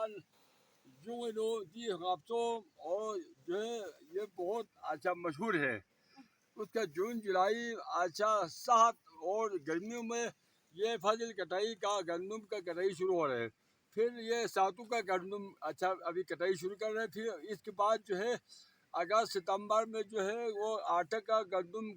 आन जुगनू दी गाप्सो और जो है ये बहुत अच्छा मशहूर है। उसका जून जुलाई अच्छा सात और गर्मियों में ये फसल कटाई का गंदम का कटाई शुरू हो रहा है। फिर ये सातू का गंदम अच्छा अभी कटाई शुरू कर रहे हैं। फिर इसके बाद जो है अगस्त सितंबर में जो है वो आटा का गंदम